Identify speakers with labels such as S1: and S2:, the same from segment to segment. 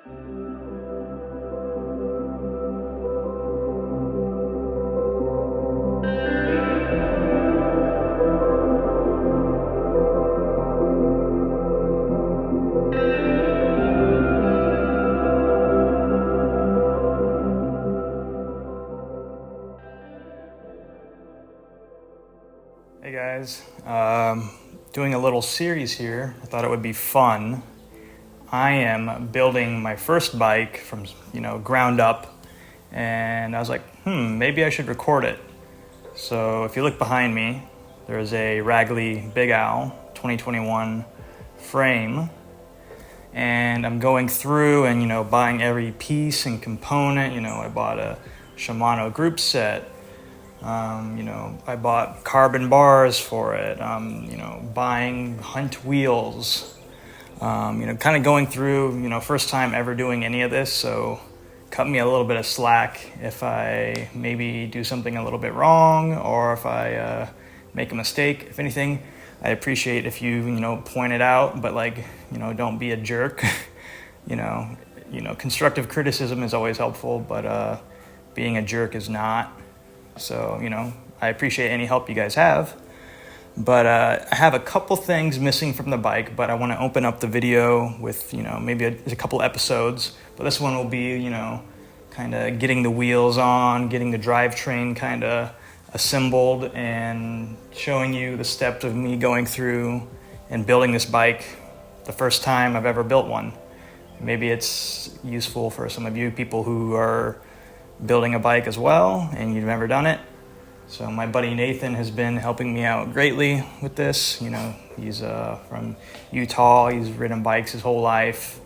S1: Hey guys, doing a little series here. I thought it would be fun. I am building my first bike from, ground up, and I was like, maybe I should record it. So if you look behind me, there's a Ragley Big Owl 2021 frame, and I'm going through and, buying every piece and component. I bought a Shimano group set. I bought carbon bars for it, buying Hunt wheels, kind of going through, first time ever doing any of this, so cut me a little bit of slack if I maybe do something a little bit wrong or if I make a mistake. If anything, I appreciate if you, point it out, but don't be a jerk. Constructive criticism is always helpful, but being a jerk is not. So, I appreciate any help you guys have, but I have a couple things missing from the bike, but I want to open up the video with, maybe a couple episodes, but this one will be, kind of getting the wheels on, getting the drivetrain kind of assembled, and showing you the steps of me going through and building this bike the first time I've ever built one. Maybe it's useful for some of you people who are building a bike as well and you've never done it. So my buddy Nathan has been helping me out greatly with this. He's from Utah. He's ridden bikes his whole life.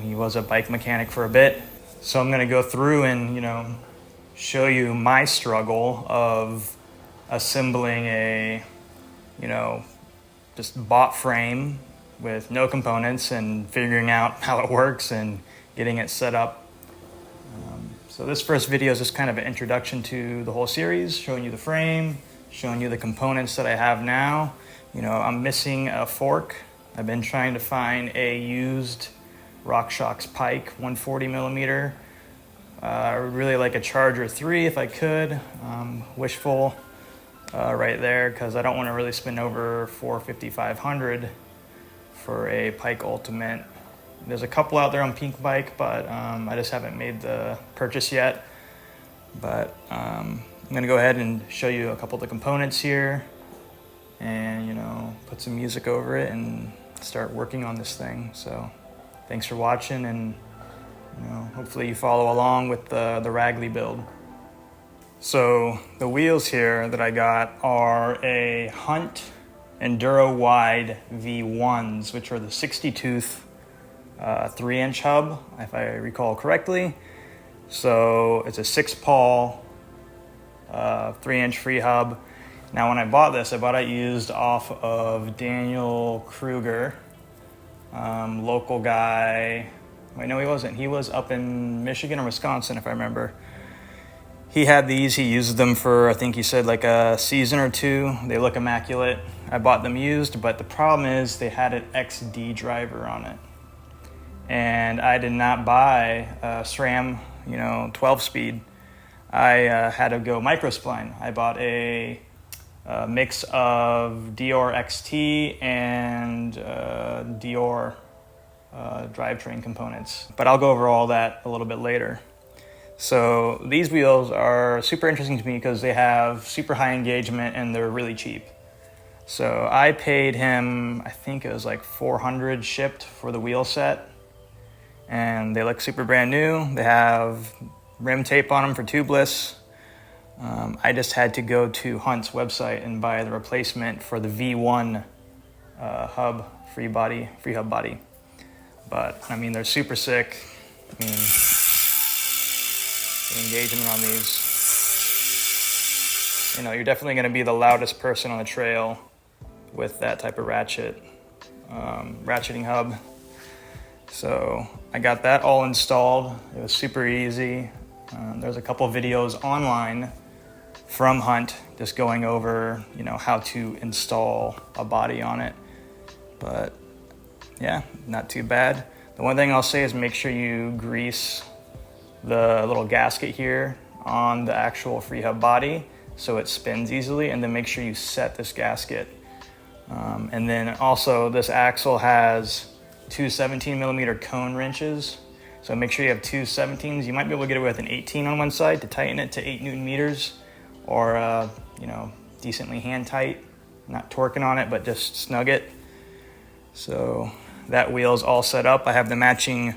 S1: He was a bike mechanic for a bit. So I'm going to go through and show you my struggle of assembling a just bought frame with no components and figuring out how it works and getting it set up. So this first video is just kind of an introduction to the whole series, showing you the frame, showing you the components that I have now. I'm missing a fork. I've been trying to find a used RockShox Pike 140 millimeter. I would really like a Charger 3 if I could. Wishful right there, because I don't want to really spend over $450, $500 for a Pike Ultimate. There's a couple out there on Pink Bike, but I just haven't made the purchase yet. But I'm going to go ahead and show you a couple of the components here and, put some music over it and start working on this thing. So thanks for watching, and, hopefully you follow along with the Ragley build. So the wheels here that I got are a Hunt Enduro Wide V1s, which are the 60-tooth 3-inch hub, if I recall correctly. So it's a 6-pawl 3-inch free hub. Now when I bought this, I bought it used off of Daniel Kruger, local guy. Wait, no, he wasn't. He was up in Michigan or Wisconsin, if I remember. He had these. He used them for, I think he said, like a season or two. They look immaculate. I bought them used, but the problem is they had an XD driver on it. And I did not buy a SRAM, 12-speed. I had to go microspline. I bought a mix of Dior XT and Dior drivetrain components. But I'll go over all that a little bit later. So these wheels are super interesting to me because they have super high engagement and they're really cheap. So I paid him, I think it was like $400 shipped for the wheel set. And they look super brand new. They have rim tape on them for tubeless. I just had to go to Hunt's website and buy the replacement for the V1 hub, free hub body. But I mean, they're super sick. I mean, the engagement on these, you're definitely going to be the loudest person on the trail with that type of ratcheting hub. So I got that all installed. It was super easy. There's a couple of videos online from Hunt just going over, how to install a body on it. But yeah, not too bad. The one thing I'll say is make sure you grease the little gasket here on the actual free hub body so it spins easily, and then make sure you set this gasket. And then also this axle has two 17mm cone wrenches. So make sure you have two 17s. You might be able to get away with an 18 on one side to tighten it to 8 Newton meters, or decently hand tight, not torquing on it, but just snug it. So that wheel's all set up. I have the matching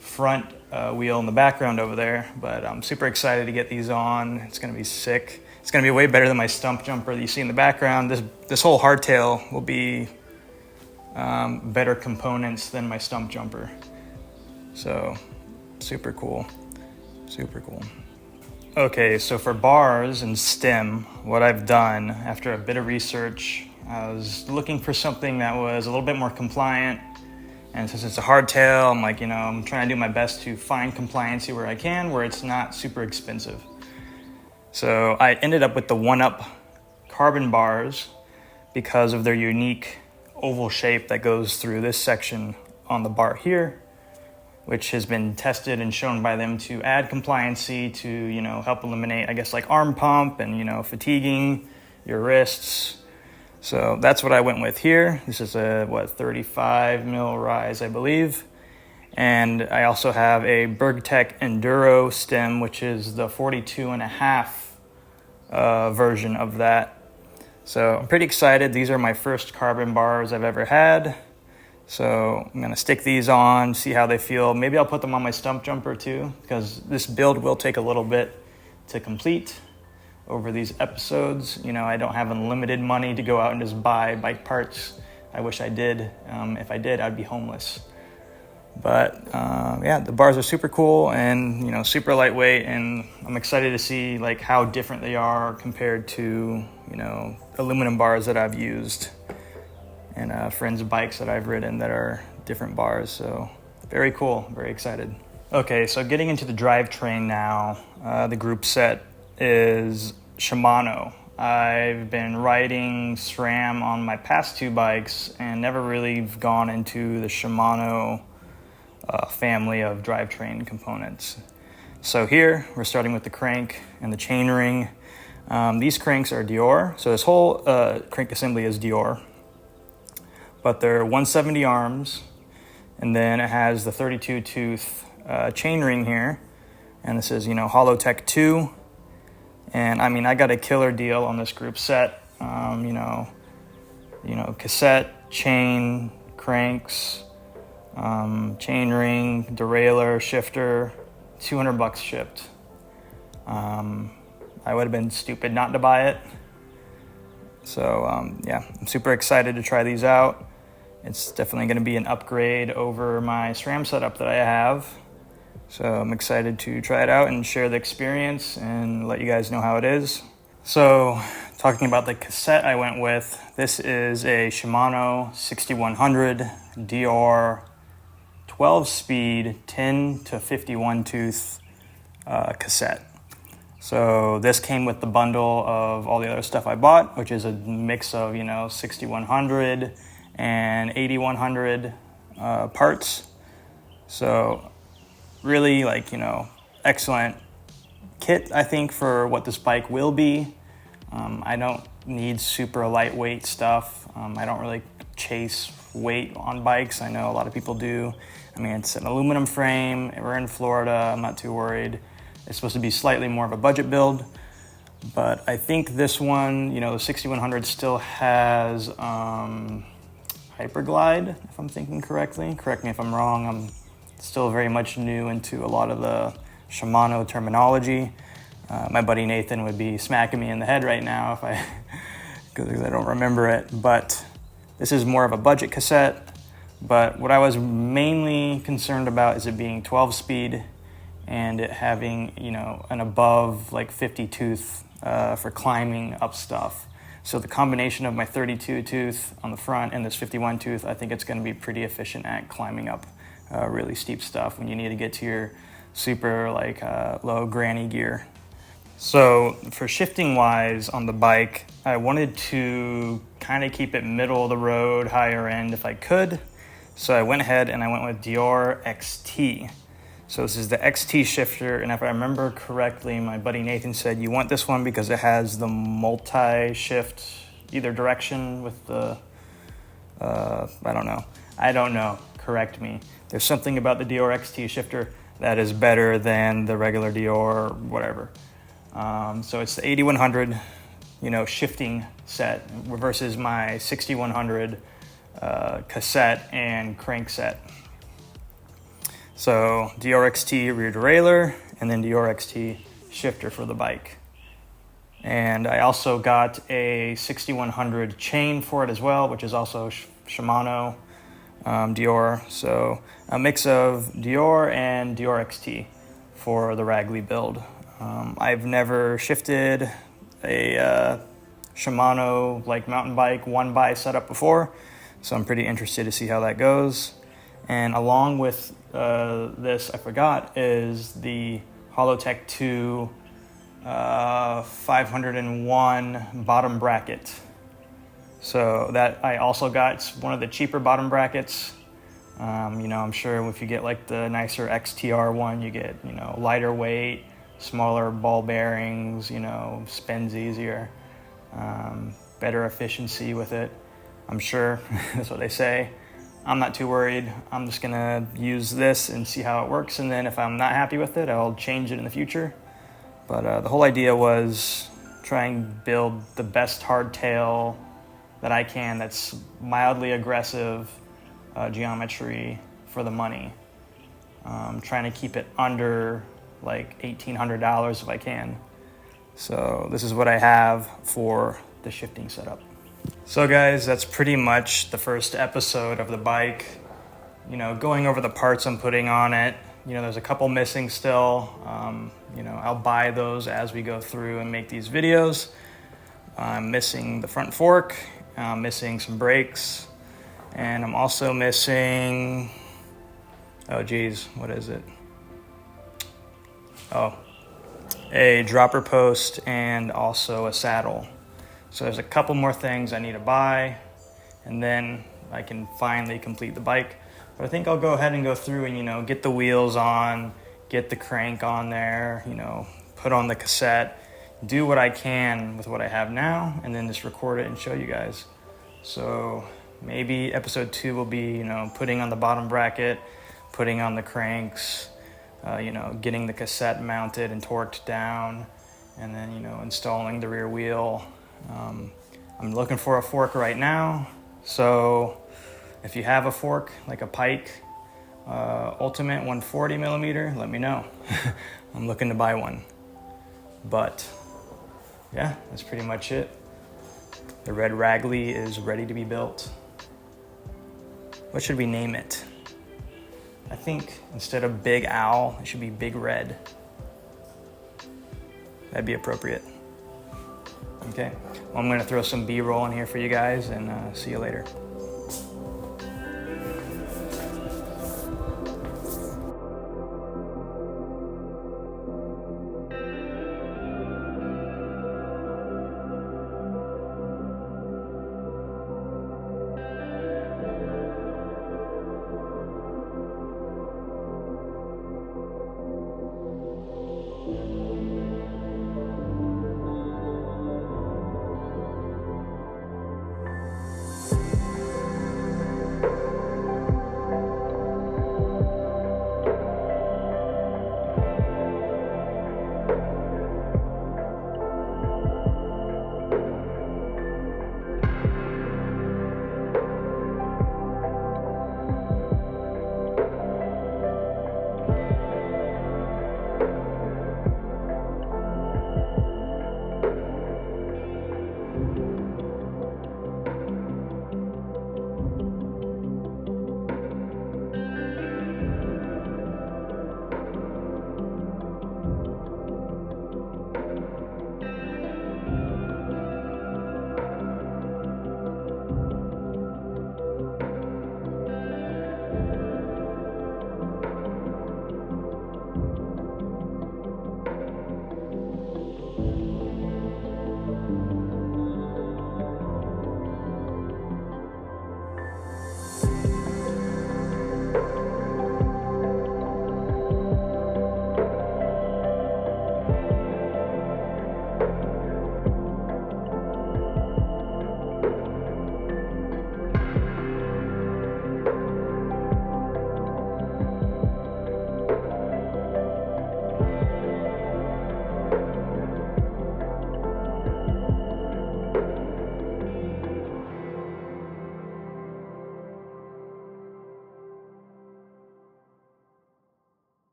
S1: front wheel in the background over there, but I'm super excited to get these on. It's gonna be sick. It's gonna be way better than my stump jumper that you see in the background. This whole hardtail will be better components than my stump jumper. So super cool, super cool. Okay, so for bars and stem, what I've done after a bit of research, I was looking for something that was a little bit more compliant. And since it's a hardtail, I'm like, I'm trying to do my best to find compliancy where I can, where it's not super expensive. So I ended up with the 1UP carbon bars because of their unique oval shape that goes through this section on the bar here, which has been tested and shown by them to add compliancy to, help eliminate, I guess, like arm pump and, fatiguing your wrists. So that's what I went with here. This is a 35 mil rise, I believe. And I also have a Bergtech Enduro stem, which is the 42.5 version of that. So I'm pretty excited. These are my first carbon bars I've ever had. So I'm gonna stick these on, see how they feel. Maybe I'll put them on my stump jumper too, because this build will take a little bit to complete over these episodes. I don't have unlimited money to go out and just buy bike parts. I wish I did. If I did, I'd be homeless. But the bars are super cool and super lightweight, and I'm excited to see like how different they are compared to aluminum bars that I've used and friends' bikes that I've ridden that are different bars. So very cool, very excited. Okay, so getting into the drivetrain now. The group set is Shimano. I've been riding SRAM on my past two bikes and never really gone into the Shimano family of drivetrain components. So here we're starting with the crank and the chain ring. These cranks are Dior, so this whole crank assembly is Dior, but they're 170 arms, and then it has the 32 tooth chain ring here, and this is Hollowtech 2. And I got a killer deal on this group set. Cassette, chain, cranks, chain ring, derailleur, shifter, $200 shipped. I would have been stupid not to buy it. So I'm super excited to try these out. It's definitely going to be an upgrade over my SRAM setup that I have. So I'm excited to try it out and share the experience and let you guys know how it is. So talking about the cassette I went with, this is a Shimano 6100 Dior 12-speed 10 to 51 tooth cassette. So this came with the bundle of all the other stuff I bought, which is a mix of 6100 and 8100 parts. So really excellent kit, I think, for what this bike will be. I don't need super lightweight stuff. I don't really chase weight on bikes. I know a lot of people do. It's an aluminum frame. We're in Florida. I'm not too worried. It's supposed to be slightly more of a budget build. But I think this one, the 6100 still has Hyperglide, if I'm thinking correctly. Correct me if I'm wrong. I'm still very much new into a lot of the Shimano terminology. My buddy Nathan would be smacking me in the head right now because I don't remember it. But this is more of a budget cassette. But what I was mainly concerned about is it being 12-speed and it having, an above 50 tooth for climbing up stuff. So the combination of my 32 tooth on the front and this 51 tooth, I think it's going to be pretty efficient at climbing up really steep stuff when you need to get to your super low granny gear. So for shifting wise on the bike, I wanted to kind of keep it middle of the road, higher end if I could. So I went ahead and I went with Dior XT. So this is the XT shifter, and if I remember correctly, my buddy Nathan said you want this one because it has the multi-shift either direction with the, I don't know, correct me. There's something about the Dior XT shifter that is better than the regular Dior whatever. So it's the 8100, shifting set versus my 6100 cassette and crank set. So Dior XT rear derailleur and then Dior XT shifter for the bike. And I also got a 6100 chain for it as well, which is also Shimano Dior. So a mix of Dior and Dior XT for the Ragley build. I've never shifted a Shimano like mountain bike one by setup before, so I'm pretty interested to see how that goes. And along with this, I forgot, is the Holotech 2 501 bottom bracket. So that I also got one of the cheaper bottom brackets. I'm sure if you get like the nicer XTR one, you get, lighter weight, smaller ball bearings, spins easier, better efficiency with it. I'm sure that's what they say. I'm not too worried. I'm just gonna use this and see how it works, and then if I'm not happy with it, I'll change it in the future. But the whole idea was try and build the best hardtail that I can that's mildly aggressive geometry for the money. Trying to keep it under like $1,800 if I can. So this is what I have for the shifting setup. So guys, that's pretty much the first episode of the bike. Going over the parts I'm putting on it. There's a couple missing still. I'll buy those as we go through and make these videos. I'm missing the front fork. I'm missing some brakes. And I'm also missing, what is it? A dropper post and also a saddle. So there's a couple more things I need to buy, and then I can finally complete the bike. But I think I'll go ahead and go through and, get the wheels on, get the crank on there, put on the cassette, do what I can with what I have now, and then just record it and show you guys. So maybe episode 2 will be, putting on the bottom bracket, putting on the cranks, getting the cassette mounted and torqued down, and then, installing the rear wheel. I'm looking for a fork right now, so if you have a fork, like a Pike Ultimate 140 millimeter, let me know. I'm looking to buy one. But yeah, that's pretty much it. The red Ragley is ready to be built. What should we name it? I think instead of Big Owl, it should be Big Red. That'd be appropriate. Okay, well, I'm gonna throw some B-roll in here for you guys, and see you later.